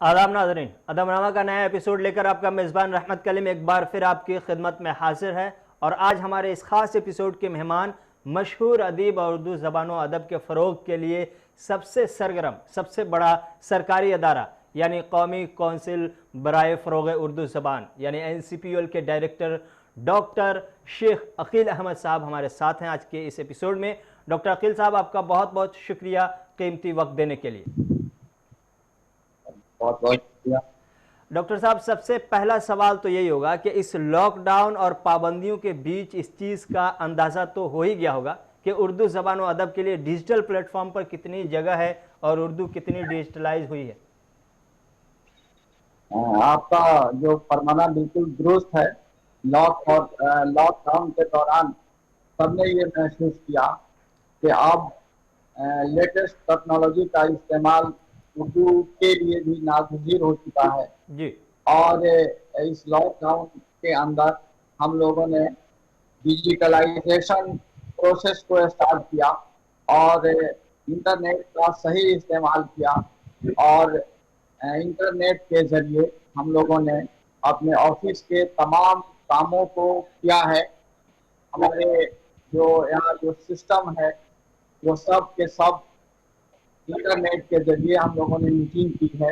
आदाब नाज़रीन, अदबनामा का नया एपिसोड लेकर आपका मेज़बान रहमत कलीम एक बार फिर आपकी खिदमत में हाजिर है। और आज हमारे इस ख़ास एपिसोड के मेहमान मशहूर अदीब और उर्दू ज़बान व अदब के फ़रोग़ के लिए सबसे सरगर्म, सबसे बड़ा सरकारी अदारा यानी कौमी कौंसिल बराए फ़रोग़ उर्दू ज़बान यानी NCPUL के डायरेक्टर डॉक्टर शेख अकील अहमद साहब हमारे साथ हैं आज के इस एपिसोड में। डॉक्टर अकील साहब, आपका बहुत बहुत शुक्रिया कीमती वक्त देने के लिए। बहुत बहुत शुक्रिया। डॉक्टर साहब, सबसे पहला सवाल तो यही होगा कि इस लॉकडाउन और पाबंदियों के बीच इस चीज़ का अंदाज़ा तो हो ही गया होगा कि उर्दू ज़बान व अदब के लिए डिजिटल प्लेटफॉर्म पर कितनी जगह है और उर्दू कितनी डिजिटलाइज हुई है। आपका जो फरमाना बिल्कुल दुरुस्त है। लॉकडाउन के दौरान सबने ये महसूस किया कि अब लेटेस्ट टेक्नोलॉजी का इस्तेमाल उर्दू के लिए भी नागुज़ीर हो चुका है। जी और इस लॉकडाउन के अंदर हम लोगों ने डिजिटलाइजेशन प्रोसेस को स्टार्ट किया और इंटरनेट का सही इस्तेमाल किया और इंटरनेट के जरिए हम लोगों ने अपने ऑफिस के तमाम कामों को किया है। हमारे जो यहाँ जो सिस्टम है वो सब के सब इंटरनेट के जरिए हम लोगों ने मीटिंग की है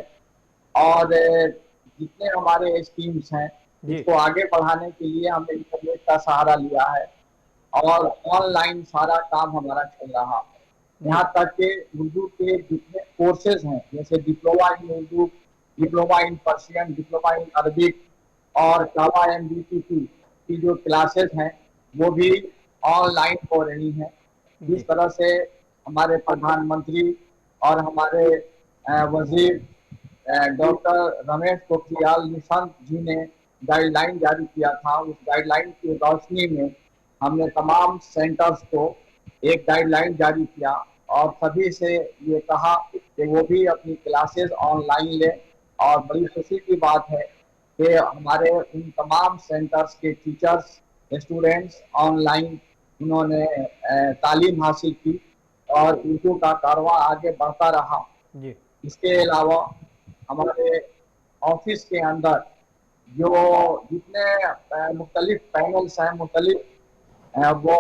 और जितने हमारे स्कीम्स हैं जी इसको आगे बढ़ाने के लिए हमने इंटरनेट का सहारा लिया है और ऑनलाइन सारा काम हमारा चल रहा है। यहाँ तक कि उर्दू के जितने कोर्सेज हैं जैसे diploma in Urdu, diploma in Persian, diploma in Arabic और कावा MBTP की जो क्लासेस हैं वो भी ऑनलाइन हो रही हैं। जी इस तरह से हमारे प्रधानमंत्री और हमारे वजीर डॉक्टर रमेश पोखरियाल निशंक जी ने गाइडलाइन जारी किया था। उस गाइडलाइन की रोशनी में हमने तमाम सेंटर्स को एक गाइडलाइन जारी किया और सभी से ये कहा कि वो भी अपनी क्लासेस ऑनलाइन ले। और बड़ी खुशी की बात है कि हमारे उन तमाम सेंटर्स के टीचर्स, स्टूडेंट्स ऑनलाइन उन्होंने तालीम हासिल की और उर्दू का कारवां आगे बढ़ता रहा। जी इसके अलावा हमारे ऑफिस के अंदर जो जितने मुख्तलिफ पैनल्स हैं, मुख्तलिफ वो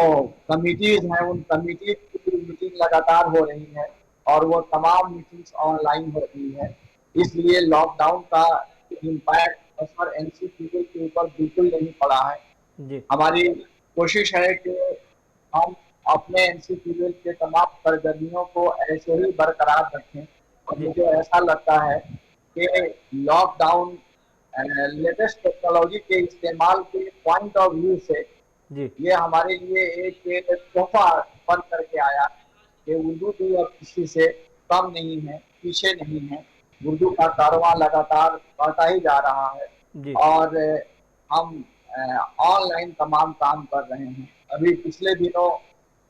कमिटीज हैं, उन कमिटीज की मीटिंग लगातार हो रही है और वो तमाम मीटिंग्स ऑनलाइन हो रही है। इसलिए लॉकडाउन का इम्पैक्ट उस पर NCPUL के ऊपर बिल्कुल नहीं पड़ा है। जी हमारी कोशिश है कि हम अपने NCPUL के तमाम सरगर्मियों को ऐसे ही बरकरार रखें और जी मुझे ऐसा लगता है कि लॉकडाउन लेटेस्ट टेक्नोलॉजी के इस्तेमाल के पॉइंट ऑफ व्यू से जी ये हमारे लिए एक तोहफा बन करके आया कि उर्दू भी अब किसी से कम नहीं है, पीछे नहीं है। उर्दू का कारवां लगातार बढ़ता ही जा रहा है जी और हम ऑनलाइन तमाम काम कर रहे हैं। अभी पिछले दिनों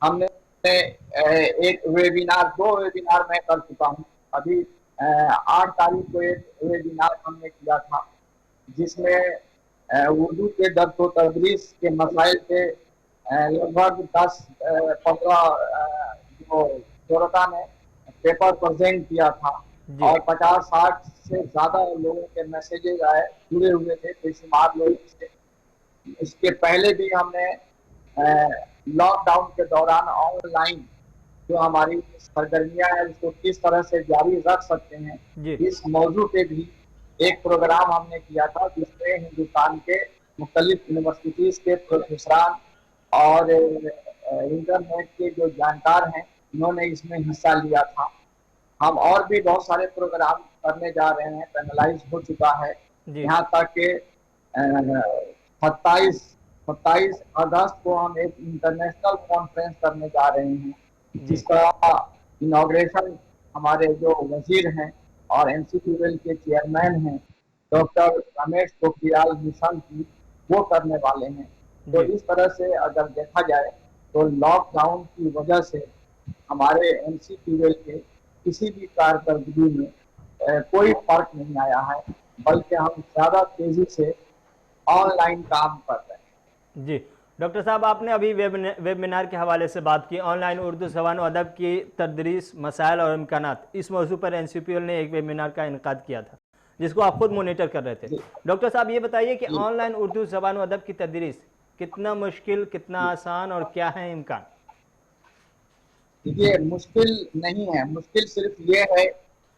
हमने एक वेबिनार, 2 वेबिनार मैं कर चुका हूँ। अभी 8 तारीख को एक वेबिनार हमने किया था जिसमें उर्दू के दर्स व तदरीस के मसाइल के लगभग 10-15 जो शोरता ने पेपर प्रेजेंट किया था जी और 50-60 से ज्यादा लोगों के मैसेजेस आए, जुड़े हुए थे बेशुमार लोग इससे। इसके पहले भी हमने लॉकडाउन के दौरान ऑनलाइन जो हमारी सरगर्मियां हैं उसको किस तरह से जारी रख सकते हैं जी इस मौजू पे भी एक प्रोग्राम हमने किया था जिसमें हिंदुस्तान के मुख्तलिफ यूनिवर्सिटीज के प्रोफेसरान और इंटरनेट के जो जानकार हैं उन्होंने इसमें हिस्सा लिया था। हम और भी बहुत सारे प्रोग्राम करने जा रहे हैं, पैनलाइज हो चुका है। जी यहाँ तक कि 27 अगस्त को हम एक इंटरनेशनल कॉन्फ्रेंस करने जा रहे हैं जी जिसका इनॉग्रेशन हमारे जो वजीर हैं और NCPUL के चेयरमैन हैं डॉक्टर रमेश पोखरियाल निशंक जी वो करने वाले हैं। तो जी इस तरह से अगर देखा जाए तो लॉकडाउन की वजह से हमारे NCPUL के किसी भी कारकर्दगी में कोई फर्क नहीं आया है, बल्कि हम ज्यादा तेजी से ऑनलाइन काम कर रहे हैं। जी डॉक्टर साहब, आपने अभी वेबिनार के हवाले से बात की, ऑनलाइन उर्दू ज़बान व अदब की तदरीस, मसाइल और इम्कानात, इस मौजू पर NCPUL ने एक वेबिनार का इनकाद किया था। جس کو آپ خود مونیٹر کر رہے تھے. جی ڈاکٹر صاحب یہ بتائیے کہ جی آن لائن اردو زبان و ادب کی تدریس کتنا مشکل، کتنا آسان اور کیا ہے امکان؟ دیکھیے مشکل نہیں ہے، مشکل صرف یہ ہے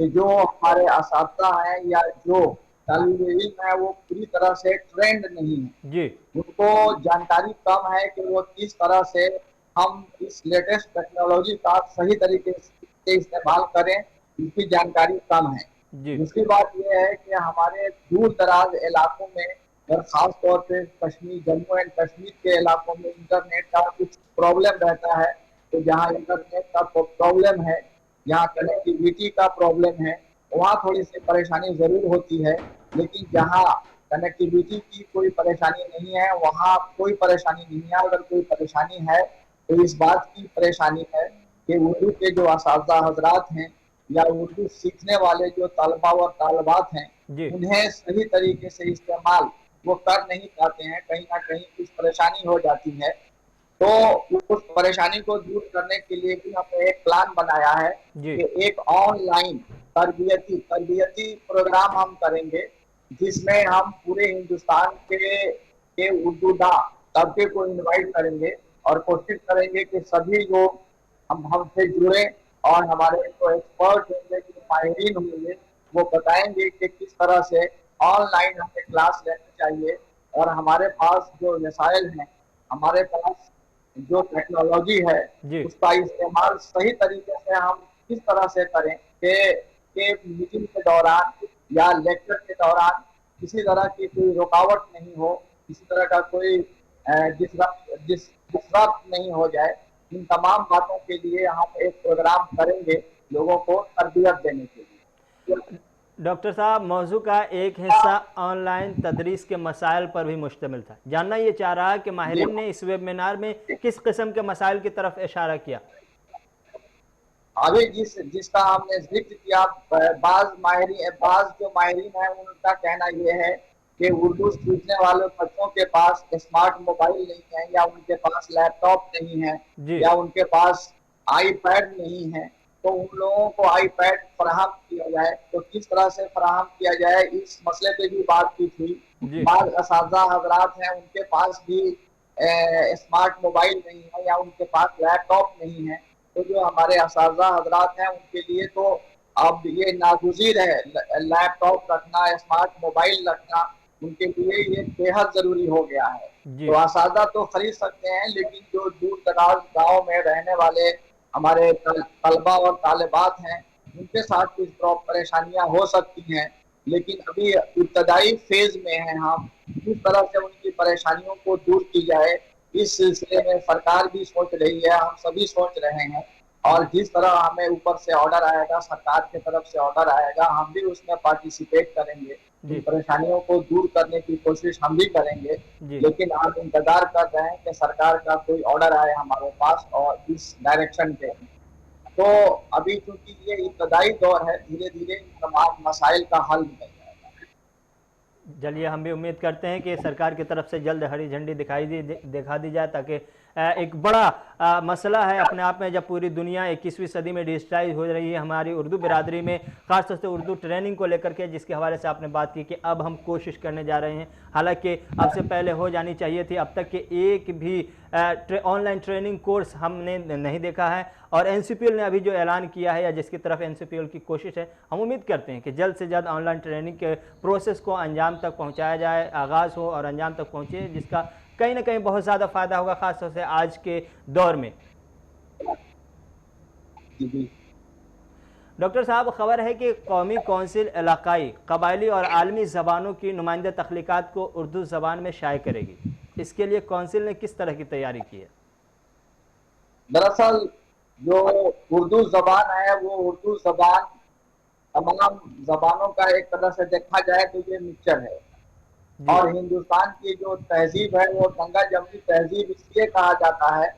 کہ جو ہمارے اساتذہ ہیں یا جو طالب علم ہے وہ پوری طرح سے ٹرینڈ نہیں ہے، جی ان کو جانکاری کم ہے کہ وہ کس طرح سے ہم اس لیٹسٹ ٹیکنالوجی کا صحیح طریقے سے استعمال کریں، اس کی جانکاری کم ہے. جی دوسری بات یہ ہے کہ ہمارے دور دراز علاقوں میں اور خاص طور پہ کشمیر، جموں اینڈ کشمیر کے علاقوں میں انٹرنیٹ کا کچھ پرابلم رہتا ہے. تو جہاں انٹرنیٹ کا پرابلم ہے، جہاں کنیکٹیویٹی کا پرابلم ہے، وہاں تھوڑی سی پریشانی ضرور ہوتی ہے. لیکن جہاں کنیکٹیویٹی کی کوئی پریشانی نہیں ہے وہاں کوئی پریشانی نہیں ہے. اگر کوئی پریشانی ہے تو اس بات کی پریشانی ہے کہ اردو کے جو اساتذہ حضرات ہیں یا اردو سیکھنے والے جو طلباء و طالبات ہیں جی انہیں صحیح طریقے سے استعمال وہ کر نہیں پاتے ہیں. کہیں نہ کہیں کچھ پریشانی ہو جاتی ہے. تو اس پریشانی کو دور کرنے کے لیے بھی ہم نے ایک پلان بنایا ہے جی کہ ایک آن لائن تربیتی پروگرام ہم کریں گے، جس میں ہم پورے ہندوستان کے اردو داں طبقے کو انوائٹ کریں گے اور کوشش کریں گے کہ سبھی لوگ ہم سے جڑے اور ہمارے جو ایکسپرٹ ہوں گے، جو ماہرین ہوں گے، وہ بتائیں گے کہ کس طرح سے آن لائن ہمیں کلاس لینی چاہیے. اور ہمارے پاس جو وسائل ہیں، ہمارے پاس جو ٹیکنالوجی ہے، جی اس کا استعمال صحیح طریقے سے ہم کس طرح سے کریں کہ میٹنگ کے دوران یا لیکچر کے دوران کسی طرح کی کوئی رکاوٹ نہیں ہو، کسی طرح کا کوئی ڈسرپٹ نہیں ہو جائے. ان تمام باتوں کے لیے ہم ایک پروگرام کریں گے لوگوں کو تربیت دینے کے لیے. ڈاکٹر صاحب، موضوع کا ایک حصہ آن لائن تدریس کے مسائل پر بھی مشتمل تھا. جاننا یہ چاہ رہا کہ جی ماہرین نے اس ویبینار میں کس قسم کے مسائل کی طرف اشارہ کیا؟ ابھی جس کا ہم نے ذکر کیا، بعض جو ماہرین ہیں ان کا کہنا یہ ہے کہ اردو سیکھنے والے بچوں کے پاس اسمارٹ موبائل نہیں ہے، یا ان کے پاس لیپ ٹاپ نہیں ہے، جی یا ان کے پاس آئی پیڈ نہیں ہے. تو ان لوگوں کو آئی پیڈ فراہم کیا جائے. تو کس طرح سے فراہم کیا جائے اس مسئلے پہ بھی بات کی تھی. جی بعض اساتذہ حضرات ہیں ان کے پاس بھی اسمارٹ موبائل نہیں ہے یا ان کے پاس لیپ ٹاپ نہیں ہے. تو جو ہمارے اساتذہ حضرات ہیں ان کے لیے تو اب یہ ناگزیر ہے، لیپ ٹاپ رکھنا، اسمارٹ موبائل رکھنا ان کے لیے یہ بے حد ضروری ہو گیا ہے. جی تو اساتذہ تو خرید سکتے ہیں، لیکن جو دور دراز گاؤں میں رہنے والے ہمارے طلبا اور طالبات ہیں ان کے ساتھ کچھ پریشانیاں ہو سکتی ہیں. لیکن ابھی ابتدائی فیز میں ہیں ہم. کس طرح سے ان کی پریشانیوں کو دور کی جائے اس سلسلے میں سرکار بھی سوچ رہی ہے، ہم سبھی سوچ رہے ہیں. اور جس طرح ہمیں اوپر سے آرڈر آئے گا، سرکار کی طرف سے آرڈر آئے گا، ہم بھی اس میں پارٹیسپیٹ کریں گے. ان جی پریشانیوں کو دور کرنے کی کوشش ہم بھی کریں گے. جی لیکن آپ انتظار کر رہے ہیں کہ سرکار کا کوئی آرڈر آئے ہمارے پاس اور اس ڈائریکشن کے. تو ابھی چونکہ یہ ابتدائی دور ہے، دھیرے دھیرے ان تمام مسائل کا حل نکل جائے گا. چلیے، ہم بھی امید کرتے ہیں کہ سرکار کی طرف سے جلد ہری جھنڈی دکھا دی جائے، تاکہ ایک بڑا مسئلہ ہے اپنے آپ میں. جب پوری دنیا 21ویں صدی میں ڈیجیٹائز ہو رہی ہے، ہماری اردو برادری میں خاص طور سے اردو ٹریننگ کو لے کر کے، جس کے حوالے سے آپ نے بات کی کہ اب ہم کوشش کرنے جا رہے ہیں، حالانکہ اب سے پہلے ہو جانی چاہیے تھی. اب تک کہ ایک بھی آن لائن ٹریننگ کورس ہم نے نہیں دیکھا ہے. اور این سی پی ایل نے ابھی جو اعلان کیا ہے، یا جس کی طرف این سی پی ایل کی کوشش ہے، ہم امید کرتے ہیں کہ جلد سے جلد آن لائن ٹریننگ کے پروسیس کو انجام تک پہنچایا جائے، آغاز ہو اور انجام تک پہنچے، جس کا کہیں نہ کہیں بہت زیادہ فائدہ ہوگا، خاص طور سے آج کے دور میں. ڈاکٹر صاحب، خبر ہے کہ قومی کونسل علاقائی، قبائلی اور عالمی زبانوں کی نمائندہ تخلیقات کو اردو زبان میں شائع کرے گی. اس کے لیے کونسل نے کس طرح کی تیاری کی ہے؟ دراصل جو اردو زبان ہے وہ اردو زبان تمام زبانوں کا ایک طرح سے دیکھا جائے تو یہ مکسچر ہے. جی اور ہندوستان کی جو تہذیب ہے وہ گنگا جمنی تہذیب اس لیے کہا جاتا ہے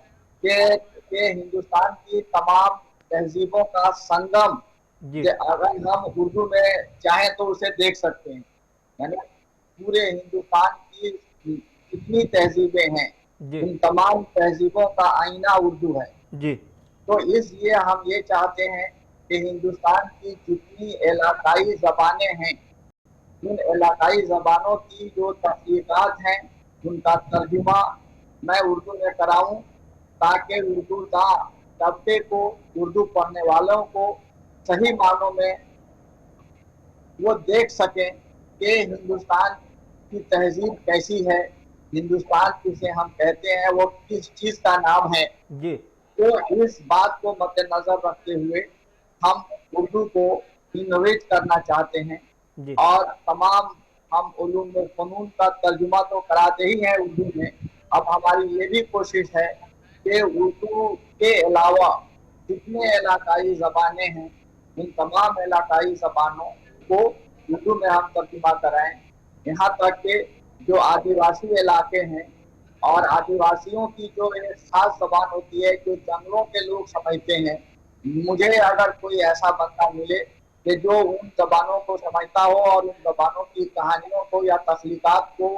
کہ ہندوستان کی تمام تہذیبوں کا سنگم، جی کہ اگر ہم اردو میں چاہیں تو اسے دیکھ سکتے ہیں. یعنی پورے ہندوستان کی جتنی تہذیبیں ہیں جی ان تمام تہذیبوں کا آئینہ اردو ہے. جی تو اس لیے ہم یہ چاہتے ہیں کہ ہندوستان کی جتنی علاقائی زبانیں ہیں ان علاقائی زبانوں کی جو تحقیقات ہیں ان کا ترجمہ میں اردو میں کراؤں، تاکہ اردو طبقے کو، اردو پڑھنے والوں کو صحیح معنوں میں وہ دیکھ سکیں کہ ہندوستان کی تہذیب کیسی ہے، ہندوستان جسے ہم کہتے ہیں وہ کس چیز کا نام ہے۔ جی تو اس بات کو مد نظر رکھتے ہوئے ہم اردو کو انویٹ کرنا چاہتے ہیں، جی اور تمام ہم علوم فنون کا ترجمہ تو کراتے ہی ہیں اردو میں۔ اب ہماری یہ بھی کوشش ہے کہ اردو کے علاوہ جتنے علاقائی زبانیں ہیں ان تمام علاقائی زبانوں کو اردو میں ہم ترجمہ کرائیں، یہاں تک کہ جو آدیواسی علاقے ہیں اور آدیواسیوں کی جو ایک خاص زبان ہوتی ہے جو جنگلوں کے لوگ سمجھتے ہیں، مجھے اگر کوئی ایسا بندہ ملے کہ جو ان زبانوں کو سمجھتا ہو اور ان زبانوں کی کہانیوں کو یا تخلیقات کو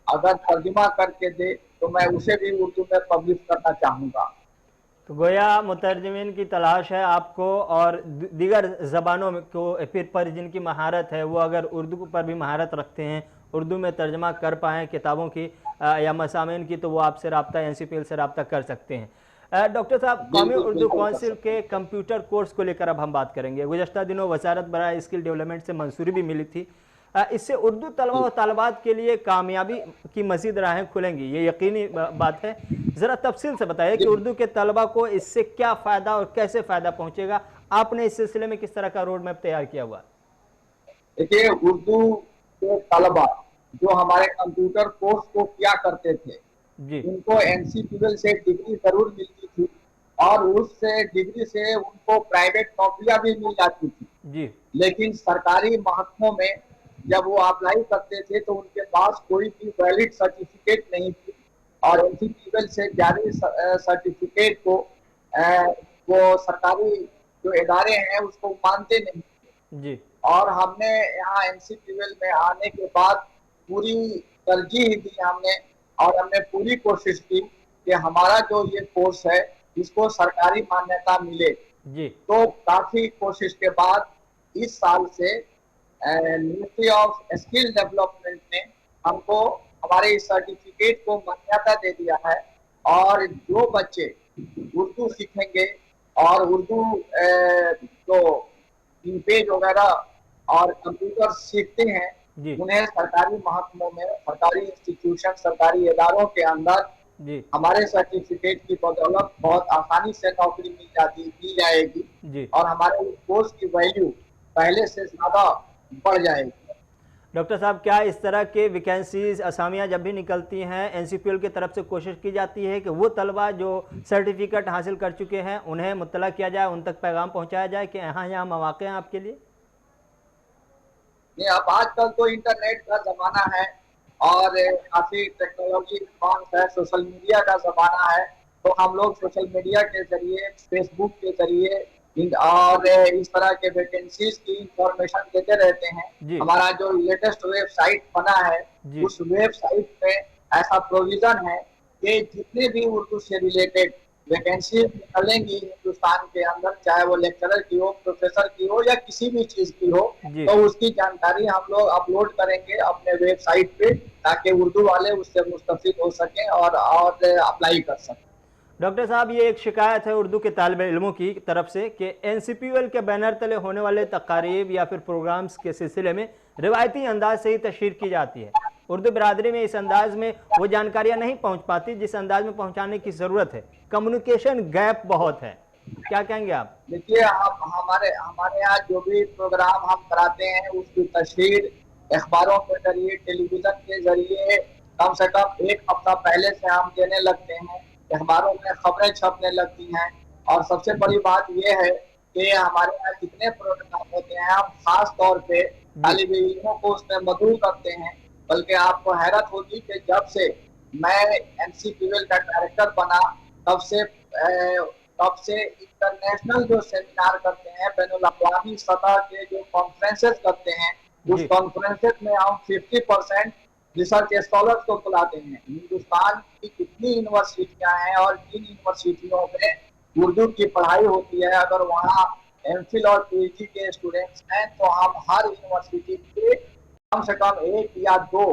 اگر ترجمہ کر کے دے تو میں اسے بھی اردو میں پبلش کرنا چاہوں گا۔ تو گویا مترجمین کی تلاش ہے آپ کو، اور دیگر زبانوں کو پر جن کی مہارت ہے وہ اگر اردو پر بھی مہارت رکھتے ہیں، اردو میں ترجمہ کر پائیں کتابوں کی یا مضامین کی، تو وہ آپ سے رابطہ NCPL سے رابطہ کر سکتے ہیں۔ ڈاکٹر صاحب، قومی بالکل اردو بالکل کر کونسل سکتے کے ہیں۔ کمپیوٹر کورس کو لے کر اب ہم بات کریں گے۔ گزشتہ دنوں وزارت برائے اسکل ڈیولپمنٹ سے منظوری بھی ملی تھی، اس سے اردو طلبہ و طالبات کے لیے کامیابی کی مزید راہیں کھلیں گی، یہ یقینی بات ہے۔ ذرا تفصیل سے بتائیے کہ اردو کے طلبہ کو اس سے کیا فائدہ اور کیسے فائدہ پہنچے گا، آپ نے اس سلسلے میں کس طرح کا روڈ میپ تیار کیا ہوا؟ دیکھیے، اردو کے طلبہ جو ہمارے کمپیوٹر کورس کو کیا کرتے تھے جی ان کو NCPL سے ڈگری ضرور ملتی تھی، اور اس سے ڈگری سے ان کو پرائیویٹ نوکریاں بھی مل جاتی تھی، جی لیکن سرکاری محکموں میں جب وہ اپلائی کرتے تھے تو ان کے پاس کوئی بھی ویلڈ سرٹیفکیٹ نہیں تھی، اور NCPL سے جاری سرٹیفکیٹ کو وہ سرکاری جو ادارے ہیں اس کو مانتے نہیں تھے۔ جی اور ہم نے یہاں NCPL میں آنے کے بعد پوری ترجیح دی ہم نے، اور ہم نے پوری کوشش کی کہ ہمارا جو یہ کورس ہے اس کو سرکاری مانیتا ملے۔ جی تو کافی کوشش کے بعد اس سال سے منسٹری آف اسکل ڈیولپمنٹ نے ہم کو ہمارے اس سرٹیفکیٹ کو مانیتا دے دیا ہے، اور جو بچے اردو سیکھیں گے اور اردو جو پیج وغیرہ اور کمپیوٹر سیکھتے ہیں جی انہیں سرکاری محکموں میں، سرکاری انسٹیٹیوشن، سرکاری اداروں کے اندر جی ہمارے سرٹیفکیٹ کی بدولت بہت آسانی سے نوکری مل جائے گی، جی اور ہمارے اس کورس کی ویلیو پہلے سے زیادہ بڑھ جائے گی۔ ڈاکٹر صاحب، کیا اس طرح کے ویکینسیز اسامیاں جب بھی نکلتی ہیں NCPL کی طرف سے کوشش کی جاتی ہے کہ وہ طلبہ جو سرٹیفکیٹ حاصل کر چکے ہیں انہیں مطلع کیا جائے، ان تک پیغام پہنچایا جائے کہ یہاں مواقع ہیں آپ کے لیے؟ اب آج کل تو انٹرنیٹ کا زمانہ ہے اور کافی ٹیکنالوجی ایڈوانس ہے، سوشل میڈیا کا زمانہ ہے، تو ہم لوگ سوشل میڈیا کے ذریعے، فیس بک کے ذریعے اور اس طرح کے ویکنسیز کی انفارمیشن دیتے رہتے ہیں۔ جی ہمارا جو لیٹسٹ ویب سائٹ بنا ہے جی اس ویب سائٹ میں ایسا پروویژن ہے کہ جتنے بھی اردو سے ریلیٹڈ ویکنسی نکلیں گی ہندوستان کے اندر، چاہے وہ لیکچرر کی ہو، پروفیسر کی ہو، یا کسی بھی چیز کی ہو، جی تو اس کی جانکاری ہم لوگ اپلوڈ کریں گے اپنے ویب سائٹ پہ، تاکہ اردو والے اس سے مستفید ہو سکیں اور اپلائی کر سکیں۔ ڈاکٹر صاحب، یہ ایک شکایت ہے اردو کے طالب علموں کی طرف سے کہ NCPL کے بینر تلے ہونے والے تقاریب یا پھر پروگرامز کے سلسلے میں روایتی انداز سے ہی تشہیر کی جاتی ہے، اردو برادری میں اس انداز میں وہ جانکاریاں نہیں پہنچ پاتی جس انداز میں پہنچانے کی ضرورت ہے، کمیونیکیشن گیپ بہت ہے، کیا کہیں گے آپ؟ دیکھیے، ہمارے یہاں جو بھی پروگرام ہم کراتے ہیں اس کی تشہیر اخباروں کے ذریعے، ٹیلی ویژن کے ذریعے کم سے کم ایک ہفتہ پہلے سے ہم دینے لگتے ہیں، اخباروں میں خبریں چھپنے لگتی ہیں، اور سب سے بڑی بات یہ ہے کہ ہمارے یہاں جتنے پروگرام ہوتے ہیں ہم خاص طور پہ جی طالب علموں کو اس میں مدعو کرتے ہیں، بلکہ آپ کو حیرت ہوگی کہ جب سے میں NCPL کا ڈائریکٹر بنا تب سے انٹرنیشنل جو سیمینار کرتے ہیں، بین الاقوامی سطح کے جو کانفرنسز کرتے ہیں، اس جی کانفرنسز میں ہم 50% ریسرچ اسکالرز کو بلاتے ہیں۔ ہندوستان کی کتنی یونیورسٹیاں ہیں اور جن یونیورسٹیوں میں اردو کی پڑھائی ہوتی ہے، اگر وہاں MPhil اور PhD کے اسٹوڈنٹس ہیں تو ہم ہر یونیورسٹی کے कम से कम 1 या 2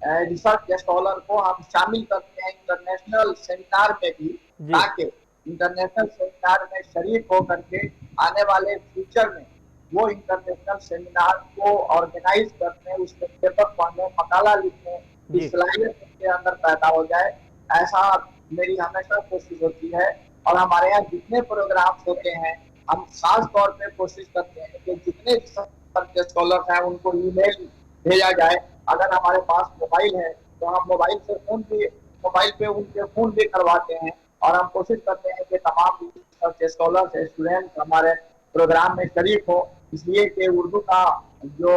रिसर्च स्कॉलर को हम शामिल करते हैं इंटरनेशनल सेमिनार में भी, जी ताकि इंटरनेशनल सेमिनार में शरीक होकर के आने वाले फ्यूचर में वो इंटरनेशनल सेमिनार को ऑर्गेनाइज करते हैं, उसमें पेपर पढ़ने, मकाला लिखने की जी सलाहियत उनके अंदर पैदा हो जाए, ऐसा मेरी हमेशा कोशिश होती है। और हमारे यहाँ जितने प्रोग्राम्स होते हैं, हम खास तौर पे कोशिश करते हैं कि जितने रिसर्च स्कॉलर हैं उनको ईमेल भेजा जाए। अगर हमारे पास मोबाइल है तो हम मोबाइल पे उनके फोन भी करवाते हैं, और हम कोशिश करते हैं कि तमाम रिसर्च स्कॉलर स्टूडेंट हमारे प्रोग्राम में शरीक हो, इसलिए कि उर्दू का जो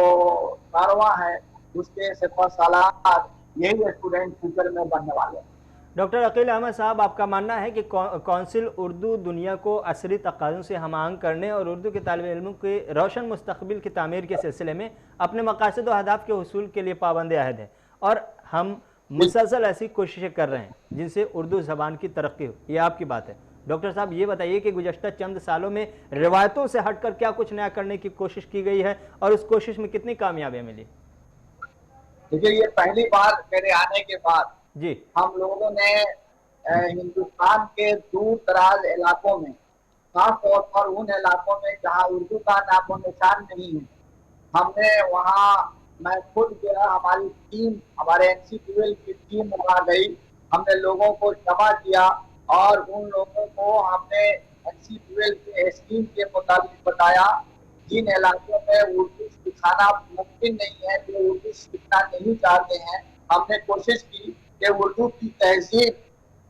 कारवां है उसके सिपहसालार यही स्टूडेंट फ्यूचर में बनने वाले हैं। डॉक्टर अकील अहमद साहब, आपका मानना है कि कौंसिल उर्दू दुनिया को असरी तकाज़ों से हम-आहंग करने और उर्दू के तालिब इल्मों के रोशन मुस्तकबिल की तामीर के सिलसिले में अपने मकासद और अहदाफ के हुसूल के लिए पाबंद अहद है, और हम मुसलसल ऐसी कोशिशें कर रहे हैं जिनसे उर्दू ज़बान की तरक्की हो, ये आपकी बात है। डॉक्टर साहब, ये बताइए कि गुज़श्ता चंद सालों में रिवायतों से हटकर क्या कुछ नया करने की कोशिश की गई है और उस कोशिश में कितनी कामयाबियाँ मिली? देखिए, ये पहली बार मेरे आने के बाद जी हम लोगों ने हिंदुस्तान के दूर दराज इलाकों में, खास तौर पर उन इलाकों में जहाँ उर्दू का नामो निशान नहीं है, हमने वहाँ, मैं खुद गया, हमारी टीम, हमारे एनसीपीएल की टीम वहाँ गई, हमने लोगों को जमा किया और उन लोगों को हमने एनसीपीएल के स्कीम के मुताबिक बताया। जिन इलाकों में उर्दू सिखाना मुमकिन नहीं है, जो उर्दू सीखना नहीं चाहते हैं, हमने कोशिश की कि उर्दू की तहजीब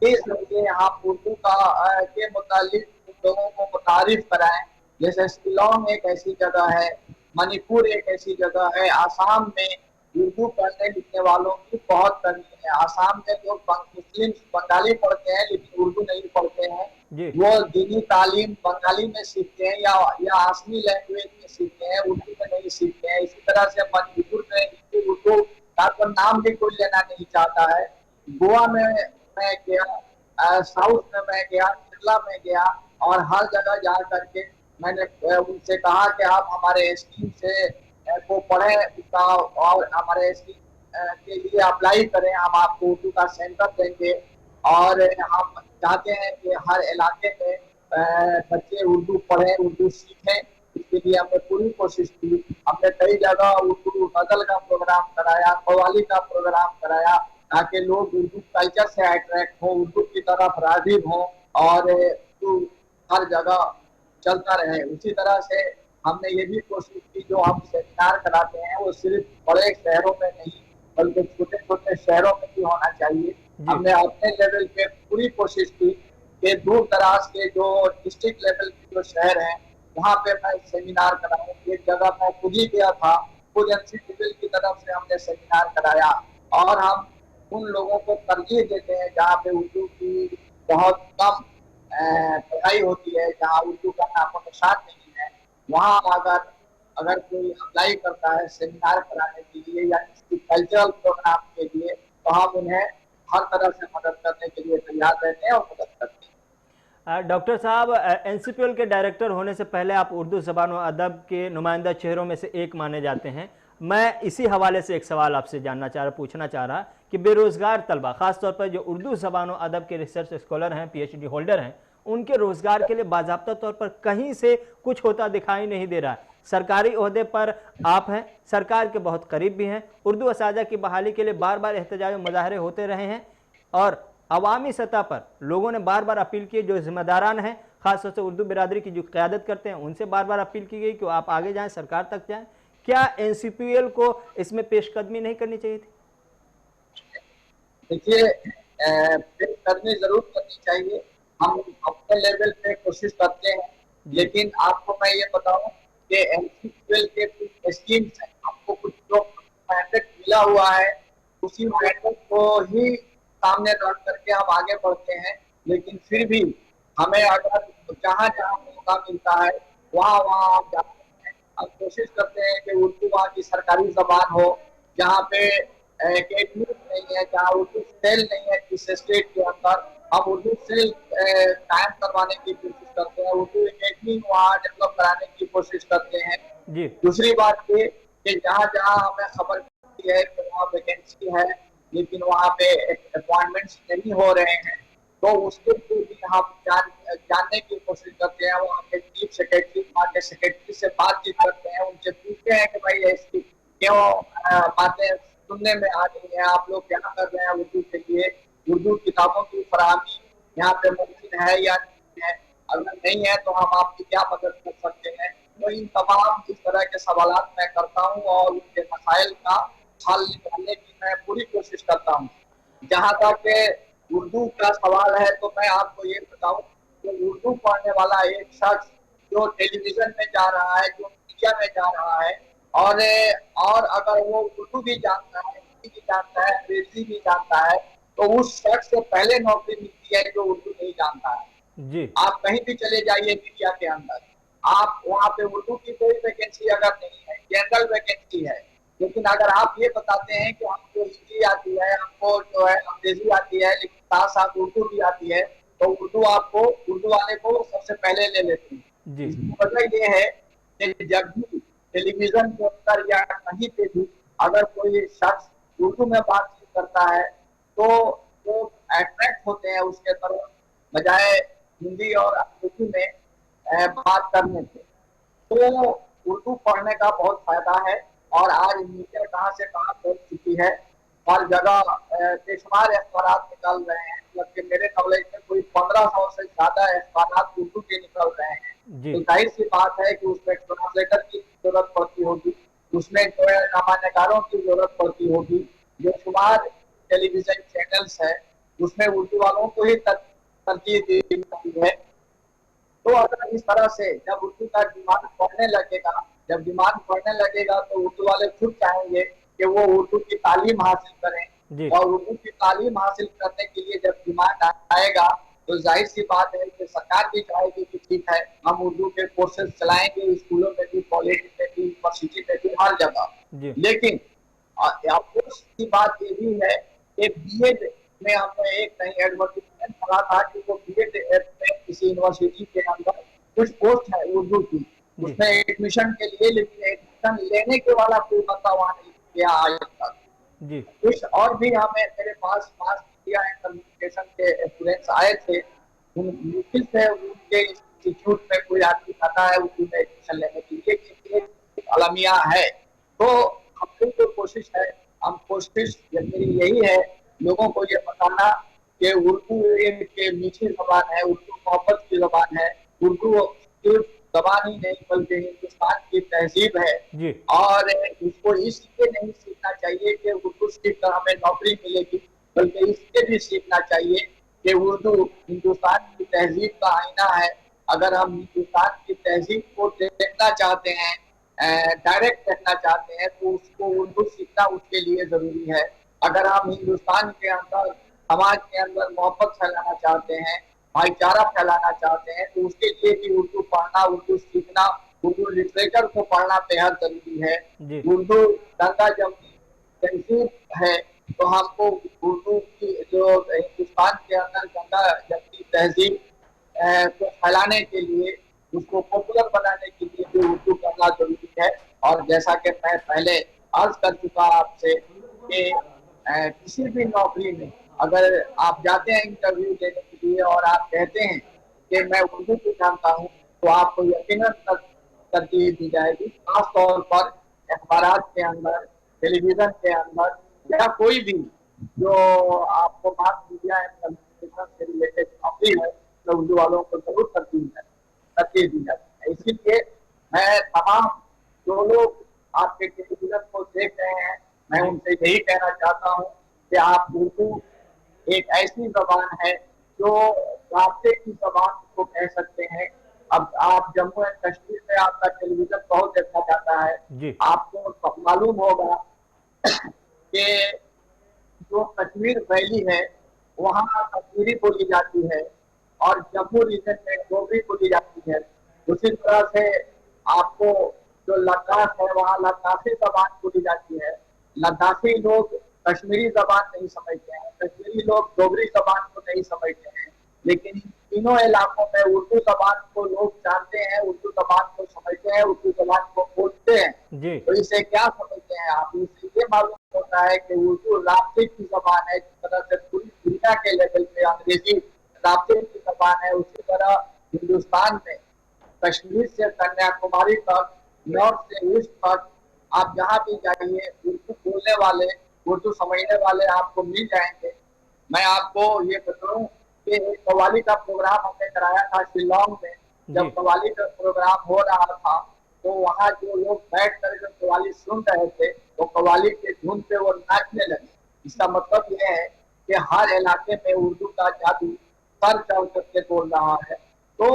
के जरिए हम उर्दू का के मुतालिक लोगों को मुतारिफ कराएं। जैसे शिलोंग एक ऐसी जगह है, मणिपुर एक ऐसी जगह है, आसाम में उर्दू पढ़ने लिखने वालों की बहुत कमी है। आसाम में लोग मुस्लिम बंगाली पढ़ते हैं लेकिन उर्दू नहीं पढ़ते हैं, जी वो दीनी तालीम बंगाली में सीखते हैं या आसमी लैंग्वेज में सीखते हैं, उर्दू में नहीं सीखते हैं। इसी तरह से मणिपुर में उर्दू का तो नाम भी कोई लेना नहीं चाहता है। गोवा में मैं गया, साउथ में मैं गया, केरला में गया, और हर जगह जा करके मैंने उनसे कहा कि आप हमारे स्कीम से को पढ़ें उसका, और हमारे स्कीम के लिए अप्लाई करें, हम आपको उर्दू का सेंटर देंगे। और हम चाहते हैं कि हर इलाके में बच्चे उर्दू पढ़ें, उर्दू सीखें। इसके लिए हमने पूरी कोशिश की। हमने कई जगह उर्दू गजल का प्रोग्राम कराया, कव्वाली का प्रोग्राम कराया, ताकि लोग उर्दू कल्चर से अट्रैक्ट हो, उर्दू की तरफ राग़िब हो, और उर्दू हर जगह चलता रहे। उसी तरह से हमने ये भी कोशिश की, जो हम सेमिनार कराते हैं वो सिर्फ बड़े शहरों में नहीं बल्कि छोटे छोटे शहरों में भी होना चाहिए। हमने अपने लेवल पे पूरी कोशिश की कि दूर दराज के जो डिस्ट्रिक्ट लेवल के जो शहर हैं वहाँ पे मैं सेमिनार कराऊं। एक जगह मैं खुद ही गया था, खुद एनसीपीएल की तरफ से हमने सेमिनार कराया। और हम उन लोगों को तरजीह देते हैं जहाँ पे उर्दू की बहुत कम पढ़ाई होती है, जहाँ उर्दू का नामो निशान नहीं है, वहाँ अगर कोई अप्लाई करता है सेमिनार कराने के लिए या किसी कल्चरल प्रोग्राम के लिए, तो हम उन्हें हर तरह से मदद करने के लिए तैयार रहते हैं और मदद करते हैं। डॉक्टर साहब, एनसीपीएल के डायरेक्टर होने से पहले आप उर्दू ज़बान और अदब के नुमाइंदा चेहरों में से एक माने जाते हैं। मैं इसी हवाले से एक सवाल आपसे पूछना चाह रहा कि बेरोज़गार तलबा, ख़ासतौर पर जो उर्दू ज़बान और अदब के रिसर्च स्कॉलर हैं, पीएचडी होल्डर हैं, उनके रोज़गार के लिए बाज़ाब्ता तौर पर कहीं से कुछ होता दिखाई नहीं दे रहा है। सरकारी ओहदे पर आप हैं, सरकार के बहुत करीब भी हैं, उर्दू असाजा की बहाली के लिए बार बार एहतजाज मुजाहरे होते रहे हैं, और अवामी सतह पर लोगों ने बार बार अपील की, जो जिम्मेदारान हैं, खासतौर से उर्दू बिरादरी की जो क़यादत करते हैं, उनसे बार बार अपील की गई कि आप आगे जाएं, सरकार तक जाएं। क्या एनसीपीएल को इसमें पेशकदमी नहीं करनी चाहिए थी? देखिए, पेशकदमी जरूर करनी चाहिए, हम अपने लेवल पे कोशिश करते हैं, लेकिन आपको मैं ये बताऊं कि एनसीपीएल के कुछ स्कीम्स हैं, आपको कुछ जो मैंडेट मिला हुआ है उसी मैंडेट को ही सामने रख करके हम आगे बढ़ते हैं। लेकिन फिर भी हमें अगर जहाँ जहाँ मौका मिलता है वहाँ हम जाते हैं। हम कोशिश करते हैं कि उर्दू वहाँ की सरकारी जबान हो, जहाँ पे एकेडमी नहीं है, जहाँ उर्दू सेल नहीं है किस स्टेट के अंदर, हम उर्दू सेल कायम करवाने की कोशिश करते हैं, उर्दू एकेडमी वहाँ डेवलप कराने की कोशिश करते हैं। जी दूसरी बात ये कि जहाँ जहाँ हमें खबर आती है कि वहाँ वैकेंसी है लेकिन वहाँ पे अपॉइंटमेंट्स नहीं हो रहे हैं, तो उसके लिए भी हम जानने की कोशिश करते हैं। वहाँ पे चीफ सेक्रेटरी, वहाँ के सेक्रेटरी से बातचीत करते हैं, उनसे पूछते हैं कि भाई ऐसी क्यों बातें सुनने में आ रही हैं, आप लोग क्या कर रहे हैं उर्दू के लिए, उर्दू किताबों की फराहमी यहाँ पे मुमकिन है या नहीं है, अगर नहीं है तो हम आपकी क्या मदद कर सकते हैं। तो इन तमाम इस तरह के सवालात मैं करता हूँ और उनके मसाइल का हल निकालने की मैं पूरी कोशिश करता हूँ। जहाँ तक उर्दू का सवाल है तो मैं आपको ये बताऊं कि उर्दू पढ़ने वाला एक शख्स जो टेलीविजन में जा रहा है, जो मीडिया में जा रहा है, और अगर वो उर्दू भी जानता है, हिंदी भी जानता है, अंग्रेजी भी जानता है, तो उस शख्स को पहले नौकरी मिलती है जो उर्दू नहीं जानता है। जी आप कहीं भी चले जाइए मीडिया के अंदर, आप वहाँ पे उर्दू की कोई वैकेंसी अगर नहीं है, जनरल वैकेंसी है, लेकिन अगर आप ये बताते हैं कि हमको हिंदी आती है, हमको जो है अंग्रेजी आती है, लेकिन साथ साथ उर्दू भी आती है, तो उर्दू वाले को सबसे पहले ले लेते हैं। जी इसकी वजह ये है कि जब भी टेलीविजन के अंदर या कहीं पे भी अगर कोई शख्स उर्दू में बातचीत करता है तो वो अट्रैक्ट होते हैं उसके तरफ, बजाय हिंदी और अंग्रेजी में बात करने से। तो उर्दू पढ़ने का बहुत फायदा है और आज मीडिया कहाँ से कहाँ पहुंच चुकी है, हर जगह बेशुमार अखबार निकल रहे हैं, जबकि मेरे नॉलेज में कोई 1500 से ज्यादा अखबार उर्दू के निकल रहे हैं। जी तो जाहिर सी बात है कि उसमें ट्रांसलेटर की जरूरत पड़ती होगी, उसमें जो है नामान्यकारों की जरूरत पड़ती होगी, बेशुमार टेलीविजन चैनल्स है उसमें उर्दू वालों को ही तरजीह दी जाती है। तो अगर इस तरह से जब उर्दू का डिमांड बढ़ने लगेगा, जब डिमांड बढ़ने लगेगा तो उर्दू वाले खुद चाहेंगे कि वो उर्दू की तालीम हासिल करें, जी और उर्दू की तालीम हासिल करने के लिए जब डिमांड आएगा तो जाहिर सी बात है कि सरकार भी चाहेगी कि ठीक है हम उर्दू के कोर्सेज चलाएंगे स्कूलों में भी, कॉलेज में भी, यूनिवर्सिटी में भी, हर जगह। जी लेकिन अफसोस की बात ये भी है कि बीएड में हमने एक कहीं एडवर्टाइजमेंट पढ़ा था कि वो बीएड में किसी यूनिवर्सिटी के अंदर कुछ पोस्ट है उर्दू की, जी उसमें एडमिशन के लिए, लेकिन एडमिशन लेने के वाला कोई बंदा वहां नहीं गया आज तक। जी कुछ और भी हमें मेरे पास मास मीडिया एंड कम्युनिकेशन के स्टूडेंट्स आए थे, मुश्किल से उनके इंस्टीट्यूट में कोई आदमी आता है उर्दू में एडमिशन लेने के लिए कि एक अलमिया है। तो हमारी जो कोशिश है, हम कोशिश मेरी यही है लोगों को ये बताना कि उर्दू एक मीठी जबान है, उर्दू मोहब्बत की जबान है, उर्दू सिर्फ जबान ही नहीं बल्कि हिंदुस्तान की तहजीब है। जी और इसको इसलिए नहीं सीखना चाहिए कि उर्दू सीख कर हमें नौकरी मिलेगी, बल्कि इसलिए भी सीखना चाहिए कि उर्दू हिंदुस्तान की तहजीब का आईना है। अगर हम हिंदुस्तान की तहजीब को देखना चाहते हैं, डायरेक्ट देखना चाहते हैं, तो उसको उर्दू सीखना उसके लिए जरूरी है। अगर हम हिंदुस्तान के अंदर, समाज के अंदर मोहब्बत फैलाना चाहते हैं, भाईचारा फैलाना चाहते हैं, तो उसके लिए भी उर्दू पढ़ना, उर्दू सीखना, उर्दू लिटरेचर को पढ़ना बेहद जरूरी है। जी उर्दू गंगा जमुनी तहजीब है, तो हमको उर्दू की जो हिंदुस्तान के अंदर गंगा जमुनी तहजीब को फैलाने के लिए, उसको पॉपुलर बनाने के लिए भी उर्दू करना जरूरी है। और जैसा कि मैं पहले अर्ज कर चुका आपसे कि किसी भी नौकरी में अगर आप जाते हैं इंटरव्यू देने के लिए और आप कहते हैं कि मैं उर्दू को जानता हूँ, तो आपको यकीनन तरजीह दी जाएगी, खास तौर पर अखबार के अंदर, टेलीविजन के अंदर, या कोई भी जो आपको मास मीडिया एंड कम्युनिकेशन से रिलेटेड नौकरी है, तो उर्दू वालों को जरूर तरजीह दी जाती है। इसीलिए मैं तमाम जो लोग आपके टेलीविजन को देख रहे हैं, मैं उनसे यही कहना चाहता हूँ कि आप उर्दू एक ऐसी जबान है जो रास्ते की जबान को कह सकते हैं। अब आप जम्मू एंड कश्मीर में आपका टेलीविजन बहुत देखा जाता है, जी आपको मालूम होगा कि जो कश्मीर वैली है वहाँ कश्मीरी बोली जाती है और जम्मू रीजन में डोगरी बोली जाती है। उसी तरह से आपको जो लद्दाख है वहाँ लद्दाखी जबान बोली जाती है। लद्दाखी लोग कश्मीरी जबान नहीं समझते हैं, कश्मीरी लोग डोगरी जबान को नहीं समझते हैं, लेकिन तीनों इलाकों में उर्दू जबान को लोग जानते हैं, उर्दू जबान को समझते हैं, उर्दू जबान को बोलते हैं। जी तो इसे क्या समझते हैं आप? इससे ये मालूम होता है कि उर्दू राब्ते की जबान है। जिस तरह से पूरी दुनिया के लेवल पे अंग्रेजी राब्ते की जबान है, उसी तरह हिंदुस्तान में कश्मीर से कन्याकुमारी तक, नॉर्थ से ईस्ट तक, आप जहाँ भी जाइए उर्दू बोलने वाले, उर्दू समझने वाले आपको मिल जाएंगे। मैं आपको ये बताऊं कि एक कव्वाली का प्रोग्राम हमने कराया था शिलोंग में। जी जब कव्वाली का प्रोग्राम हो रहा था तो वहाँ जो लोग बैठ कर जो कव्वाली सुन रहे थे वो कव्वाली के धुन पे वो नाचने लगे। इसका मतलब ये है कि हर इलाके में उर्दू का जादू सर चढ़ करके बोल रहा है। तो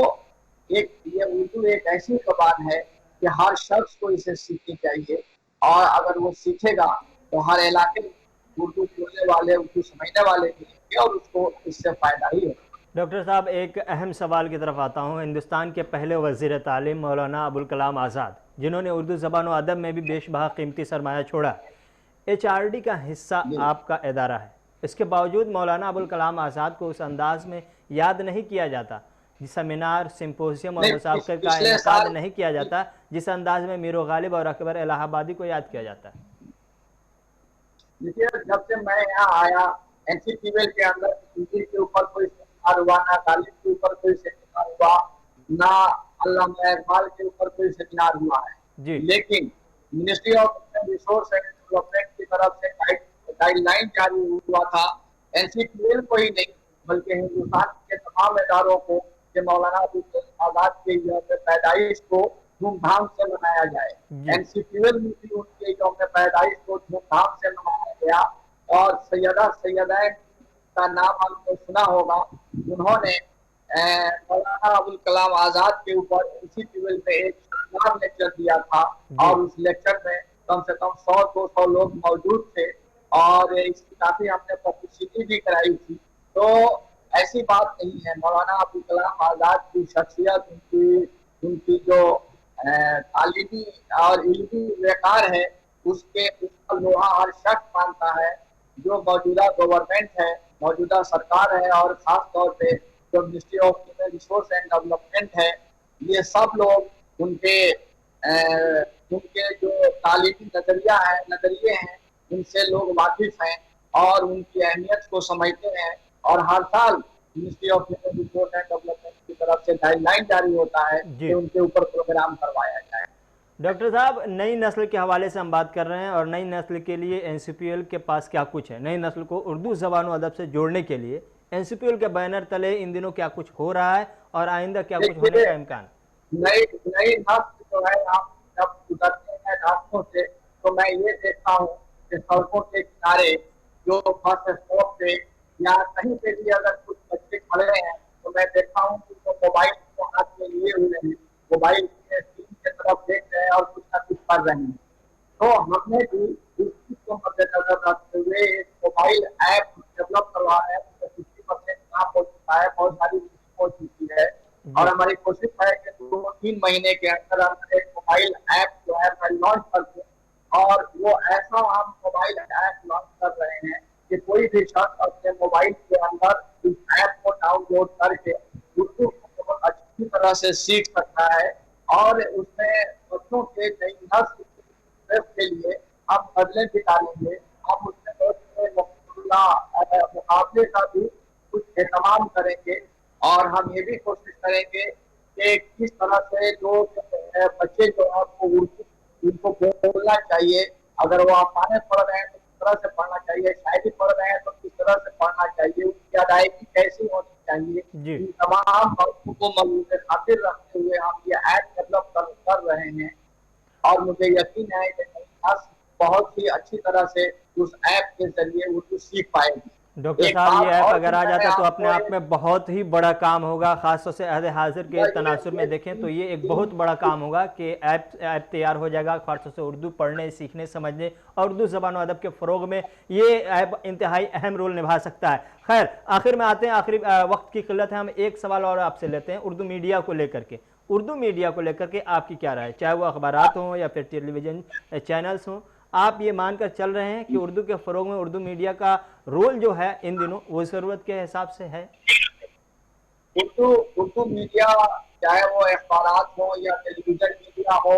एक ये उर्दू एक ऐसी जबान है कि हर शख्स को इसे सीखनी चाहिए, और अगर वो सीखेगा तो हर इलाके में उर्दू बोलने वाले, उर्दू समझने वाले मिलेंगे और उसको इससे फायदा ही होगा। डॉक्टर साहब, एक अहम सवाल की तरफ आता हूँ। हिंदुस्तान के पहले वज़ीर तालीम मौलाना अबुल कलाम आज़ाद, जिन्होंने उर्दू ज़बान और अदब में भी बेशबहा कीमती सरमाया छोड़ा, HRD का हिस्सा आपका इदारा है। इसके बावजूद मौलाना अबुल कलाम आज़ाद को उस अंदाज में याद नहीं किया जाता, जिस सेमिनार, सिंपोजियम और मुसाबक़े का पिछले इनेकाद साल नहीं किया जाता, जिस अंदाज में मीर गालिब और अकबर इलाहाबादी को याद किया जाता है। देखिए, जब से मैं यहाँ आया NCTVL के अंदर हिंदी के ऊपर कोई सेमिनार हुआ, ना गालिब के ऊपर कोई सेमिनार हुआ, ना अल्लामा इकबाल के ऊपर कोई सेमिनार हुआ है। जी लेकिन ministry of resource and development की तरफ से गाइडलाइन जारी हुआ था, NCTVL को ही नहीं बल्कि हिंदुस्तान के तमाम इदारों को, कि मौलाना अबुल कलाम आजाद के यौम पैदाइश को धूमधाम से मनाया जाए। जी NCTVL में भी उनके यौम पैदाइश को धूमधाम से मनाया गया। और सैयदा का नाम आपने सुना होगा, उन्होंने मौलाना अबुल कलाम आजाद के ऊपर NCTVL में एक शानदार लेक्चर दिया था, और उस लेक्चर में कम से कम 100-200 लोग मौजूद थे, और इसकी काफी हमने पब्लिसिटी भी कराई थी। तो ऐसी बात नहीं है, मौलाना अबुल कलाम आजाद की शख्सियत, उनकी जो तालीमी और इल्मी वक़ार है, उसका लोहा हर शख्स मानता है। जो मौजूदा गवर्नमेंट है, मौजूदा सरकार है, और खास तौर पे जो ministry of human resource and development है, ये सब लोग उनके जो तालीमी नजरिए हैं उनसे लोग वाकिफ हैं और उनकी अहमियत को समझते हैं। और हर साल ministry of human resource and development की तरफ से गाइडलाइन जारी होता है कि उनके ऊपर प्रोग्राम करवाया जाए। डॉक्टर साहब, नई नस्ल के हवाले से हम बात कर रहे हैं, और नई नस्ल के लिए NCPL के पास क्या कुछ है? नई नस्ल को उर्दू ज़बान और अदब से जोड़ने के लिए NCPL के बैनर तले इन दिनों क्या कुछ हो रहा है, और आइंदा क्या कुछ होने का इम्कान? नई नस्ल जो है, आप जब गुजरते हैं रास्तों से तो मैं ये देखता हूँ कि सड़कों के किनारे जो बस स्टॉप पे या कहीं पे भी अगर कुछ बच्चे खड़े हैं तो मैं देखता हूँ कि वो मोबाइल को हाथ में लिए हुए हैं, मोबाइल के स्क्रीन की तरफ देख रहे हैं और कुछ ना कुछ कर रहे हैं। तो हमने भी इस चीज को मद्देनजर रखते हुए एक मोबाइल ऐप डेवलप करवा है, 50% काम हो चुका है, बहुत सारी हो चुकी है, और हमारी कोशिश है कि 2-3 महीने के अंदर हम एक मोबाइल ऐप जो है लॉन्च करते हैं। और वो ऐसा हम मोबाइल ऐप लॉन्च कर रहे हैं कि कोई भी शख्स अपने मोबाइल के अंदर इस ऐप को डाउनलोड करके उर्दू को बहुत अच्छी तरह से सीख सकता है। और उसमें बच्चों के नई नस्ल के लिए हम बदले भी डालेंगे। हम उसमें मुकाबले का भी कुछ एहतमाम करेंगे, और हम ये भी कोशिश करेंगे कि किस तरह से जो बच्चे जो है उनको बोलना चाहिए। अगर वो अफवाहें पढ़ रहे हैं तो किस तरह से पढ़ना चाहिए, शायरी पढ़ रहे हैं तो किस तरह से पढ़ना चाहिए, उनकी अदायगी कैसी होनी चाहिए, इन तमाम बातों को मद्देनजर खातिर रखते हुए हम ये ऐप डेवलप कर रहे हैं। और मुझे यकीन है कि बहुत ही अच्छी तरह से उस ऐप के जरिए उर्दू सीख पाएगी। डॉक्टर साहब, ये ऐप अगर आ जाता तो अपने आप में बहुत ही बड़ा काम होगा। खासतौर से अहद हाजिर के तनासुर में देखें तो ये एक बहुत बड़ा काम होगा कि ऐप तैयार हो जाएगा। खासतौर से उर्दू पढ़ने, सीखने, समझने और उर्दू ज़बान और अदब के फ़रोग में ये ऐप इंतहाई अहम रोल निभा सकता है। खैर, आखिर में आते हैं, आखिरी वक्त की किल्लत है, हम एक सवाल और आपसे लेते हैं उर्दू मीडिया को लेकर के। उर्दू मीडिया को लेकर के आपकी क्या राय है, चाहे वो अखबारात हों या फिर टेलीविज़न चैनल्स हों? आप ये मानकर चल रहे हैं कि उर्दू के फ़रोग में उर्दू मीडिया का रोल जो है इन दिनों वो ज़रूरत के हिसाब से है? उर्दू मीडिया, चाहे वो अखबारात हो या टेलीविजन मीडिया हो,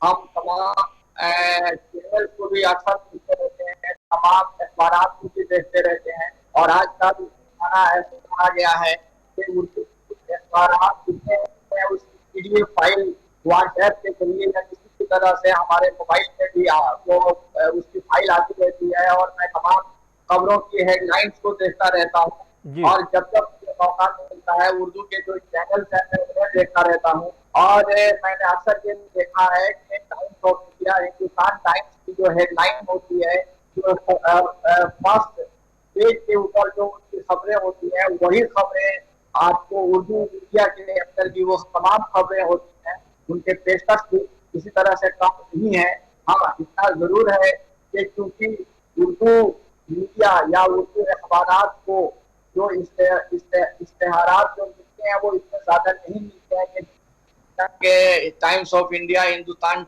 हम तमाम चैनल को भी अक्सर सुनते रहते हैं, तमाम अखबारात को भी देखते रहते हैं। और आज का भी जमाना ऐसा कहा गया है कि उर्दू अखबारात जितने हैं उसकी पीडीएफ फाइल व्हाट्सएप के जरिए या किसी भी तरह से हमारे मोबाइल में भी वो उसकी फाइल आती रहती है, और मैं तमाम खबरों की हेडलाइंस को देखता रहता जी हूँ। और जब जब मुझे मौका मिलता है उर्दू के जो चैनल्स हैं मैं उन्हें देखता रहता हूँ। और मैंने अक्सर ये देखा है कि times of India, Hindustan times की जो हेडलाइन होती है, जो फर्स्ट पेज के ऊपर जो उनकी खबरें होती हैं, वही खबरें आपको उर्दू मीडिया के अंदर की वो तमाम खबरें होती हैं, उनके पेशकश भी किसी तरह से कम नहीं है। हाँ, इतना जरूर है कि क्योंकि उर्दू मीडिया या उर्दू अखबारात को जो इश्तेहारात जो मिलते हैं वो इतने ज्यादा नहीं मिलते हैं कि टाइम्स ऑफ इंडिया, हिंदुस्तान।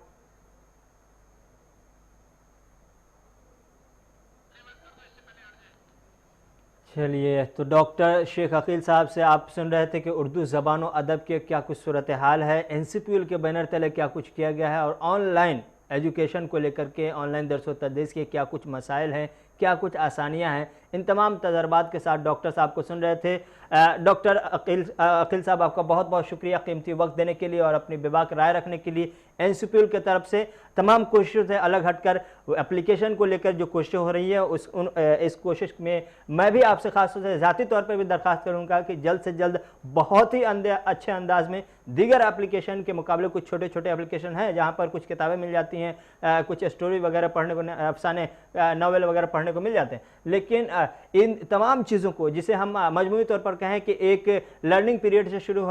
चलिए, तो डॉक्टर शेख अकील साहब से आप सुन रहे थे कि उर्दू ज़बान व अदब के क्या कुछ सूरत हाल है, NCPUL के बैनर तले क्या कुछ किया गया है, और ऑनलाइन एजुकेशन को लेकर के, ऑनलाइन दर्स व तदरीस के क्या कुछ मसाइल हैं, क्या कुछ आसानियां हैं। इन तमाम तजर्बात के साथ डॉक्टर साहब को सुन रहे थे। डॉक्टर अकील साहब, आपका बहुत बहुत शुक्रिया कीमती वक्त देने के लिए और अपनी बेबाक राय रखने के लिए। NCPUL की तरफ से तमाम कोशिशों से अलग हटकर एप्लीकेशन को लेकर जो कोशिश हो रही है इस कोशिश में मैं भी आपसे खास तौर से ज़ाती तौर पर भी दरख्वास्त करूँगा कि जल्द से जल्द बहुत ही अच्छे अंदाज में दीगर एप्लीकेशन के मुकाबले कुछ छोटे छोटे एप्लीकेशन हैं जहाँ पर कुछ किताबें मिल जाती हैं, कुछ स्टोरी वगैरह पढ़ने को, अफसाने नावल वगैरह पढ़ने को मिल जाते हैं, लेकिन इन तमाम चीज़ों को जिसे हम मजमूई तौर पर कहें कि एक लर्निंग पीरियड से शुरू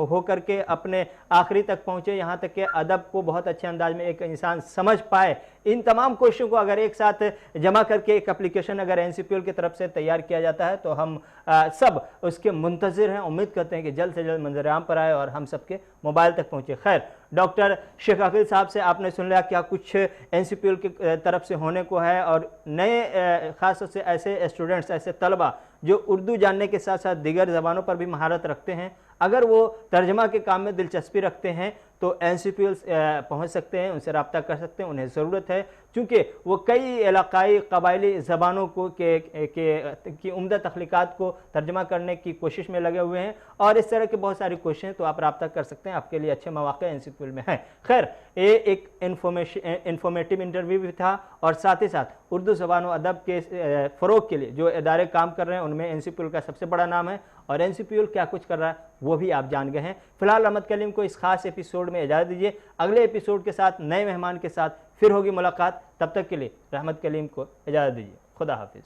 हो करके अपने आखिरी तक पहुँचे, यहाँ तक कि अदब को बहुत अच्छे अंदाज में एक इंसान समझ पाए, इन तमाम कोशिशों को अगर एक साथ जमा करके एक एप्लीकेशन अगर NCPUL की तरफ से तैयार किया जाता है तो हम सब उसके मुंतज़िर हैं। उम्मीद करते हैं कि जल्द से जल्द मंजर आम पर आए और हम सबके मोबाइल तक पहुँचे। खैर, डॉक्टर शेख अकील साहब से आपने सुन लिया क्या कुछ NCPUL की तरफ से होने को है, और नए ख़ास तौर से ऐसे स्टूडेंट्स, ऐसे तलबा जो उर्दू जानने के साथ साथ दीगर ज़बानों पर भी महारत रखते हैं, अगर वो तर्जमा के काम में दिलचस्पी रखते हैं तो NCPUL पहुँच सकते हैं, उनसे रब्ता कर सकते हैं। उन्हें ज़रूरत है चूँकि वो कई इलाकाई कबायली ज़बानों को की उम्दा तख्लीक़ात को तर्जमा करने की कोशिश में लगे हुए हैं, और इस तरह की बहुत सारी कोशिशें, तो आप रब्ता कर सकते हैं। आपके लिए अच्छे मौक़े NCPUL में हैं। खैर, ये एक इन्फॉर्मेटिव इंटरव्यू भी था, और साथ ही साथ उर्दू ज़बान व अदब के फ़रोग़ के लिए जो इदारे काम कर रहे हैं उनमें NCPUL का सबसे बड़ा नाम है, और NCPUL क्या कुछ कर रहा है वो भी आप जान गए हैं। फिलहाल रहमत कलीम को इस खास एपिसोड में इजाज़त दीजिए। अगले एपिसोड के साथ नए मेहमान के साथ फिर होगी मुलाकात। तब तक के लिए रहमत कलीम को इजाज़त दीजिए। खुदा हाफिज़।